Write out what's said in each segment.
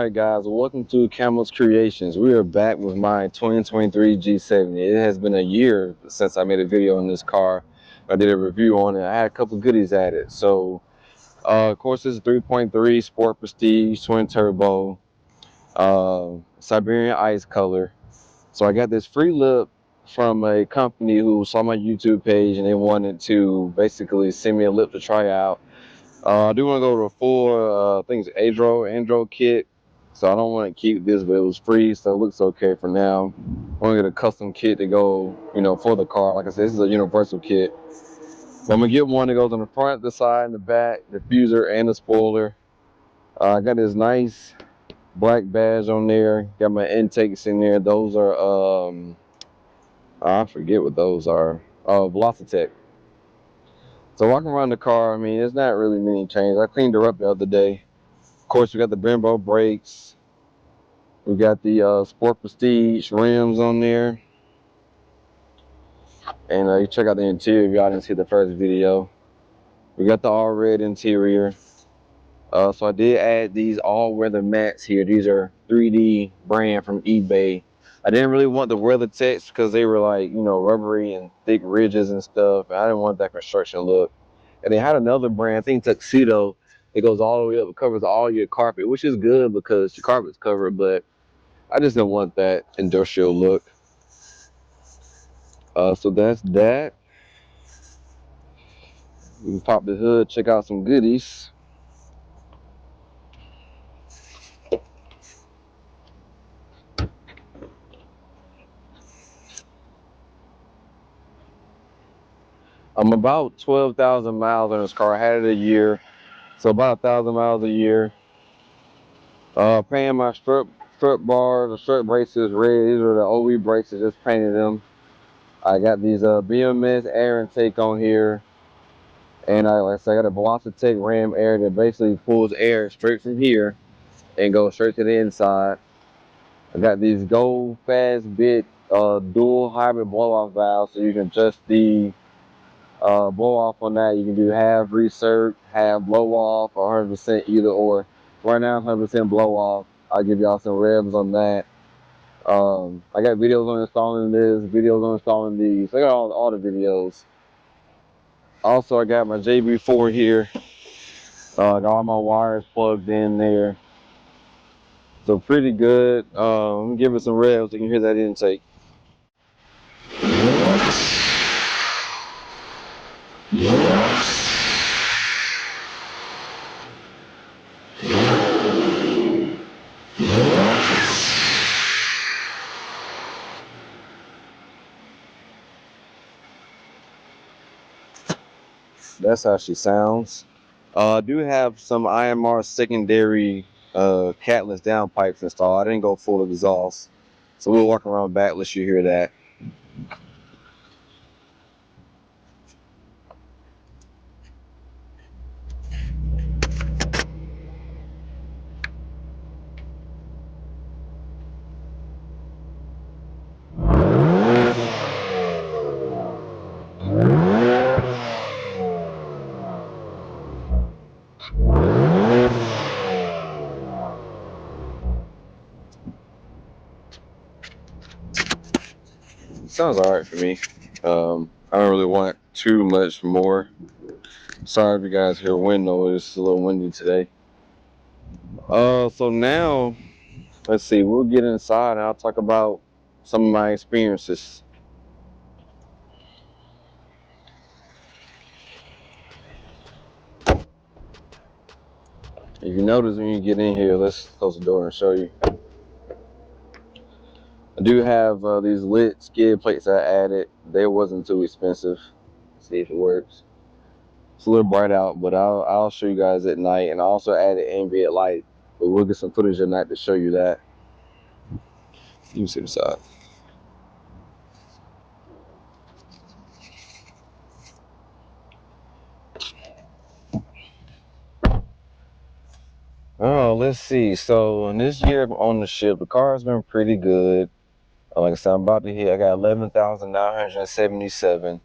Alright guys, welcome to Camel's Creations. We are back with my 2023 G70. It has been a year since I made a video on this car. I did a review on it. I had a couple goodies added. So, of course, this is 3.3 Sport Prestige Twin Turbo, Siberian Ice Color. So I got this free lip from a company who saw my YouTube page and they wanted to basically send me a lip to try out. I do want to go to a full, I think it's Andro kit. So I don't want to keep this, but it was free, so it looks okay for now. I want to get a custom kit to go, for the car. Like I said, this is a universal kit. So I'm gonna get one that goes on the front, the side, and the back, the diffuser, and the spoiler. I got this nice black badge on there. Got my intakes in there. Those are, I forget what those are. Velocitech. So walking around the car, I mean, there's not really many changes. I cleaned her up the other day. Of course, we got the Brembo brakes. We got the Sport Prestige rims on there. And you check out the interior if y'all didn't see the first video. We got the all red interior. So I did add these all-weather mats here. These are 3D brand from eBay. I didn't really want the weather text because they were like, rubbery and thick ridges and stuff. I didn't want that construction look. And they had another brand, I think Tuxedo. It goes all the way up. It covers all your carpet, which is good because your carpet's covered, but I just didn't want that industrial look. So that's that. We can pop the hood, check out some goodies. I'm about 12,000 miles on this car. I had it a year, so about 1,000 miles a year. Painting my strut bars, the strut braces red. These are the OE braces, just painted them. I got these BMS air intake on here. And like I said, I got a Velocitech Ram air that basically pulls air straight from here and goes straight to the inside. I got these gold fast bit dual hybrid blow off valves, so you can adjust the blow off on that. You can do half recirc, half blow off, or 100% either or. Right now, 100% blow off. I'll give y'all some revs on that. I got videos on installing this, videos on installing these. I got all the videos. Also, I got my JB4 here. Got all my wires plugged in there. So pretty good. Let me give it some revs so you can hear that intake. That's how she sounds. I do have some IMR secondary catless downpipes installed. I didn't go full exhaust, so we'll walk around back, let you hear that. Sounds all right for me. I don't really want too much more. Sorry if you guys hear wind noise. It's a little windy today. So now, let's see. We'll get inside and I'll talk about some of my experiences. If you notice when you get in here, let's close the door and show you. I do have these lit skid plates I added. They wasn't too expensive. Let's see if it works. It's a little bright out, but I'll show you guys at night. And I also added ambient light, but we'll get some footage at night to show you that. You can see the side. Oh, let's see. So in this year on the ship, the car's been pretty good. Like I said, I'm about to hit. I got 11,977.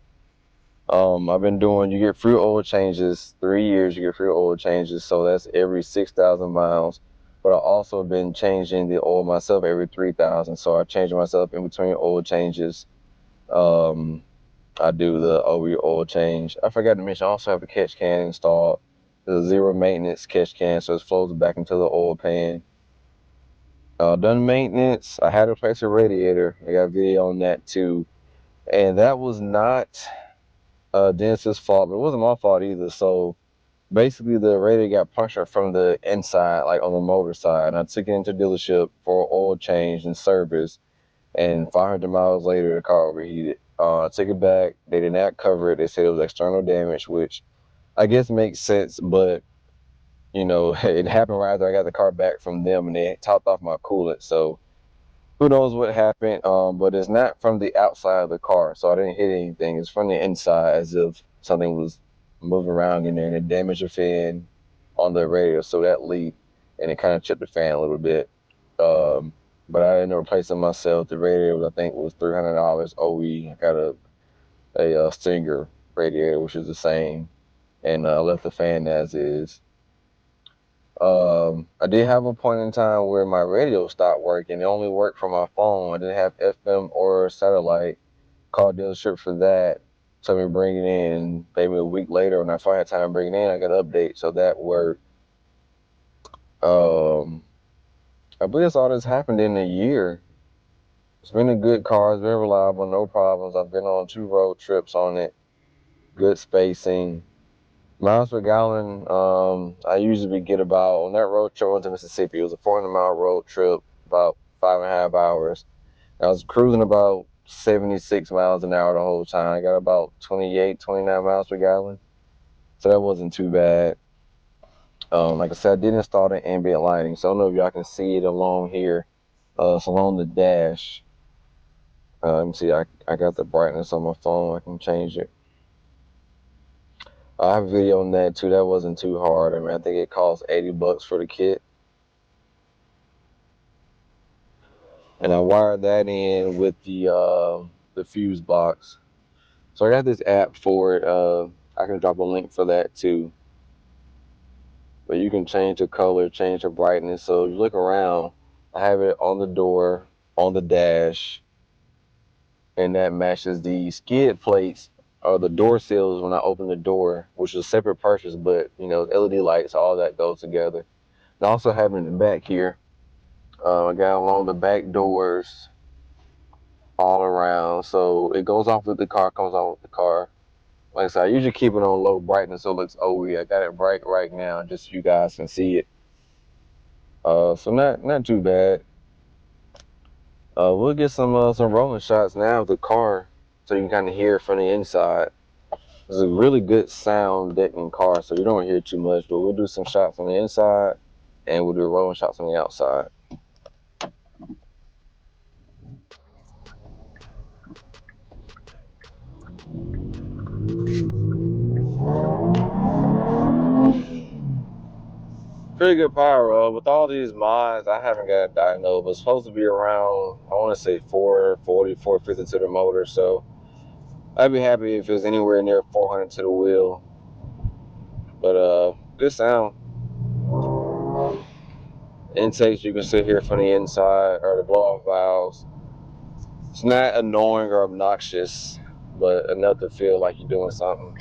I've been doing. You get free oil changes. 3 years, you get free oil changes. So that's every 6,000 miles. but I also been changing the oil myself every 3,000. So I change myself in between oil changes. Um, I do the OE oil change. I forgot to mention I also have a catch can installed. The zero maintenance catch can, so it flows back into the oil pan. Done maintenance. I had to replace a radiator. I got a video on that too, and that was not Dennis's fault, but it wasn't my fault either. So basically, the radiator got punctured from the inside, like on the motor side. And I took it into dealership for oil change and service, and 500 miles later, the car overheated. I took it back. They did not cover it. They said it was external damage, which I guess makes sense, but you know, it happened right after I got the car back from them, and they topped off my coolant. So who knows what happened? But it's not from the outside of the car, so I didn't hit anything. It's from the inside, as if something was moving around in there, and it damaged the fan on the radio, so that leaked, and it kind of chipped the fan a little bit. Um, but I ended up replacing myself. The radiator, I think, was $300 OE. I got a Stinger radiator, which is the same, and left the fan as is. I did have a point in time where my radio stopped working. It only worked from my phone. I didn't have FM or satellite. Called dealership for that. So we bring it in. Maybe a week later, when I finally had time to bring it in, I got an update. So that worked. Um, I believe that's all that's happened in a year. It's been a good car. It's been reliable, no problems. I've been on 2 road trips on it. Good spacing. Miles per gallon, I usually get about, on that road trip I went to Mississippi, it was a 400-mile road trip, about 5.5 hours. I was cruising about 76 miles an hour the whole time. I got about 28, 29 miles per gallon. So that wasn't too bad. Like I said, I did install the ambient lighting. So I don't know if y'all can see it along here. It's along the dash. Let me see, I got the brightness on my phone. I can change it. I have a video on that too. That wasn't too hard. I mean, I think it cost $80 for the kit. And I wired that in with the fuse box. So I got this app for it. I can drop a link for that too. But you can change the color, change the brightness. So if you look around, I have it on the door, on the dash, and that matches the skid plates or the door sills when I open the door, which is a separate purchase, but you know, LED lights, all that goes together. And I also have it in the back here. I got along the back doors all around. So it goes off with the car, comes on with the car. Like I said, I usually keep it on low brightness so it looks OE. I got it bright right now, just so you guys can see it. So not too bad. We'll get some rolling shots now of the car, so you can kind of hear it from the inside. It's a really good sound decking car, so you don't hear too much. But we'll do some shots on the inside, and we'll do rolling shots on the outside. Pretty good power. With all these mods, I haven't got a dyno, but it's supposed to be around, I want to say 440, 450 to the motor. So I'd be happy if it was anywhere near 400 to the wheel. But good sound. Intakes you can sit here from the inside, or the blow off valves. It's not annoying or obnoxious, but enough to feel like you're doing something.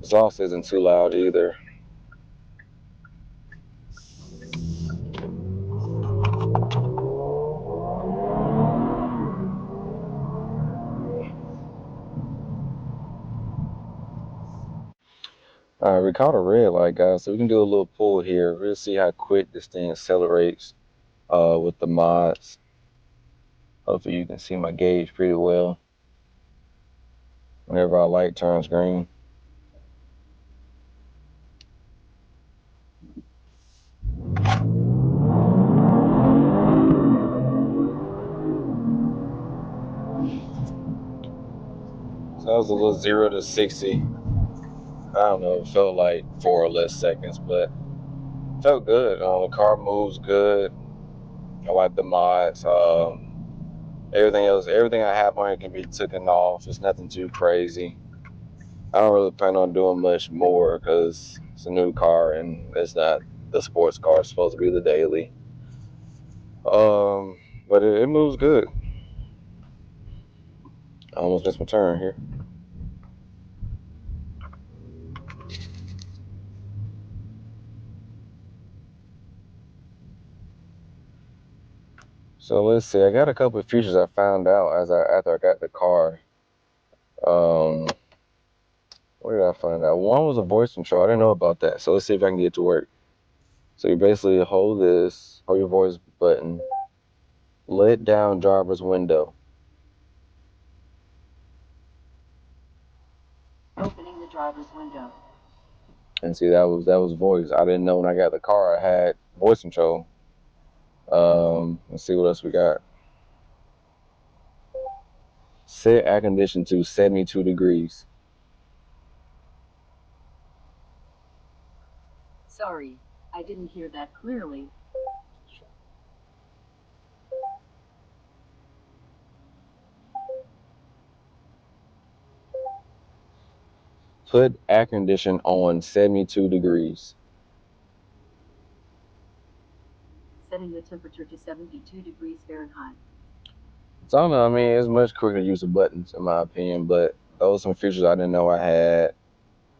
Exhaust isn't too loud either. All right, we caught a red light, guys, so we can do a little pull here. We'll see how quick this thing accelerates with the mods. Hopefully you can see my gauge pretty well whenever our light turns green. So that was a little 0 to 60. I don't know, it felt like 4 or less seconds, but felt good. The car moves good. I like the mods. Everything else, everything I have on it can be taken off. It's nothing too crazy. I don't really plan on doing much more because it's a new car and it's not the sports car. It's supposed to be the daily. But it moves good. I almost missed my turn here. So let's see. I got a couple of features I found out after I got the car. Um, what did I find out? One was a voice control. I didn't know about that. So let's see if I can get it to work. So you basically hold your voice button, let down driver's window. Opening the driver's window. And see that was voice. I didn't know when I got the car I had voice control. Let's see what else we got. Set air condition to 72 degrees. Sorry, I didn't hear that clearly. Put air condition on 72 degrees. Setting the temperature to 72 degrees Fahrenheit. So I don't know. I mean, it's much quicker to use the buttons in my opinion, but those are some features I didn't know I had.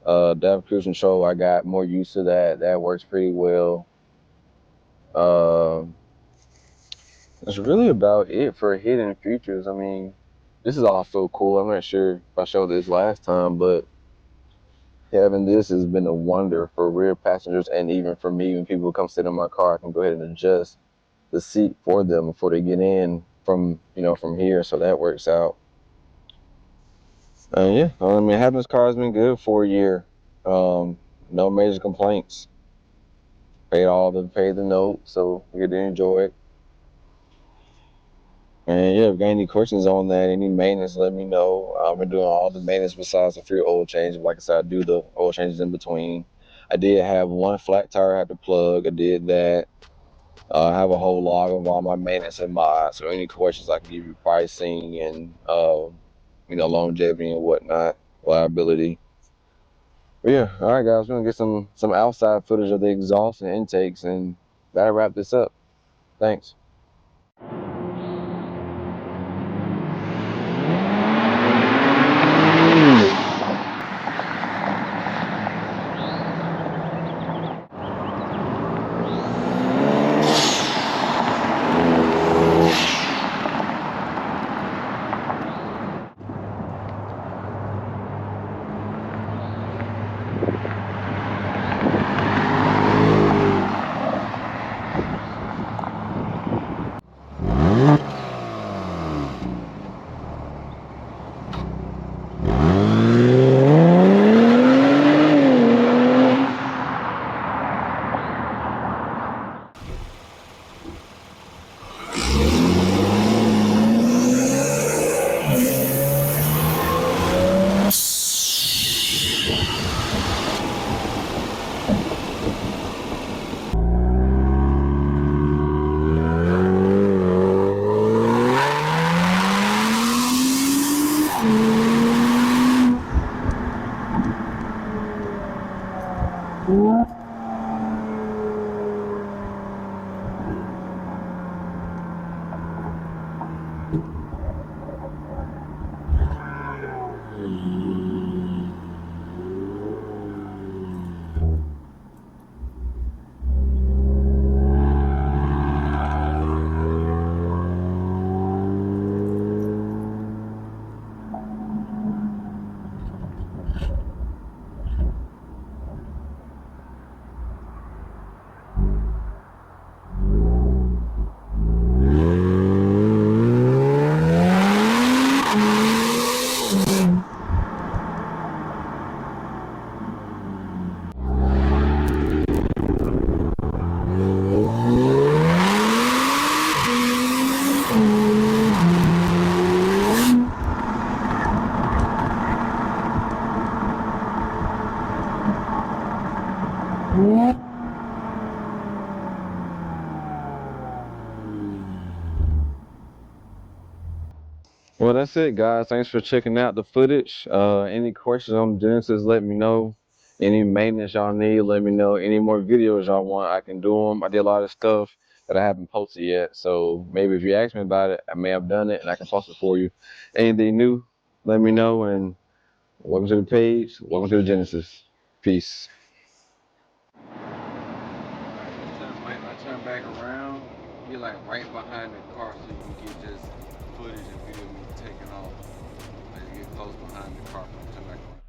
Depth cruise control, I got more used to that. That works pretty well. Uh, that's really about it for hidden features. I mean, this is all so cool. I'm not sure if I showed this last time, but having this has been a wonder for rear passengers and even for me. When people come sit in my car, I can go ahead and adjust the seat for them before they get in from here, so that works out. Yeah, I mean, having this car has been good for a year. No major complaints. Paid the note, so we get to enjoy it. And yeah, if you got any questions on that, any maintenance, let me know. I've been doing all the maintenance besides the few oil changes. Like I said, I do the oil changes in between. I did have one flat tire I had to plug. I did that. I have a whole log of all my maintenance and mods. So any questions, I can give you pricing and longevity and whatnot, reliability. But yeah, all right, guys, we're gonna get some outside footage of the exhaust and intakes, and that'll wrap this up. Thanks. Well, that's it, guys. Thanks for checking out the footage. Any questions on Genesis, let me know. Any maintenance y'all need, let me know. Any more videos y'all want, I can do them. I did a lot of stuff that I haven't posted yet. So maybe if you ask me about it, I may have done it and I can post it for you. Anything new, let me know. And welcome to the page. Welcome to the Genesis. Peace. I turn back around, get like right behind the car so you can get just footage and video of me taking off. Like get close behind the car. Turn back around.